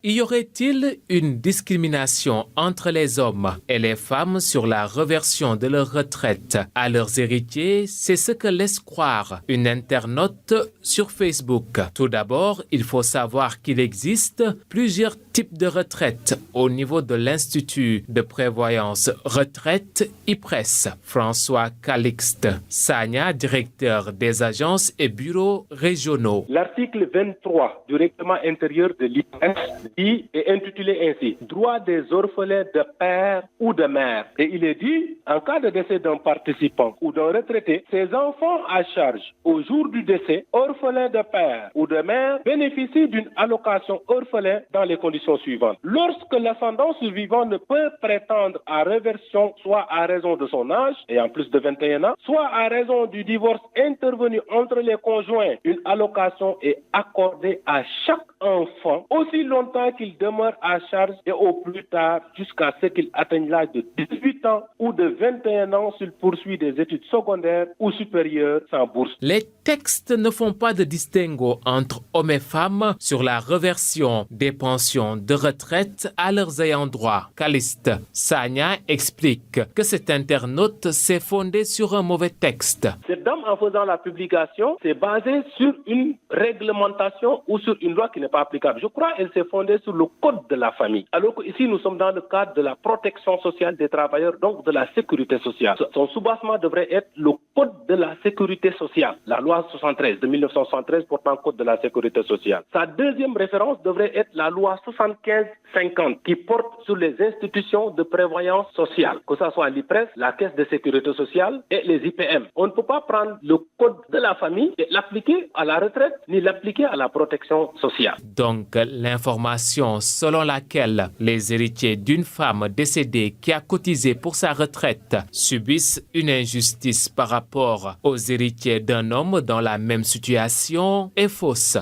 Y aurait-il une discrimination entre les hommes et les femmes sur la reversion de leur retraite à leurs héritiers? C'est ce que laisse croire une internaute sur Facebook. Tout d'abord, il faut savoir qu'il existe plusieurs types de retraites au niveau de l'Institut de prévoyance retraite IPRES. François Calixte Sagna, directeur des agences et bureaux régionaux. L'article 23 du règlement intérieur de l'IPRES dit est intitulé ainsi: droit des orphelins de père ou de mère. Et il est dit, en cas de décès d'un participant ou d'un retraité, ses enfants à charge au jour du décès, orphelins de père ou de mère, bénéficient d'une allocation orphelin dans les conditions suivantes. Lorsque l'ascendant survivant ne peut prétendre à réversion, soit à raison de son âge, et en plus de 21 ans, soit à raison du divorce intervenu entre les conjoints, une allocation est accordée à chaque enfant aussi longtemps qu'il demeure à charge et au plus tard jusqu'à ce qu'il atteigne l'âge de 18 ans ou de 21 ans s'il poursuit des études secondaires ou supérieures sans bourse. Les textes ne font pas de distinguo entre hommes et femmes sur la reversion des pensions de retraite à leurs ayants droit. Calixte Sagna explique que cet internaute s'est fondé sur un mauvais texte. Cette dame, en faisant la publication, s'est basée sur une réglementation ou sur une loi qui n'est pas applicable. Je crois qu'elle s'est fondée sur le code de la famille. Alors qu'ici, nous sommes dans le cadre de la protection sociale des travailleurs, donc de la sécurité sociale. Son soubassement devrait être le code de la sécurité sociale, la loi 73 de 1973 portant code de la sécurité sociale. Sa deuxième référence devrait être la loi 75-50 qui porte sur les institutions de prévoyance sociale, que ce soit l'IPRES, la Caisse de sécurité sociale et les IPM. On ne peut pas prendre le code de la famille et l'appliquer à la retraite ni l'appliquer à la protection sociale. Donc, l'information selon laquelle les héritiers d'une femme décédée qui a cotisé pour sa retraite subissent une injustice par rapport aux héritiers d'un homme dans la même situation est fausse.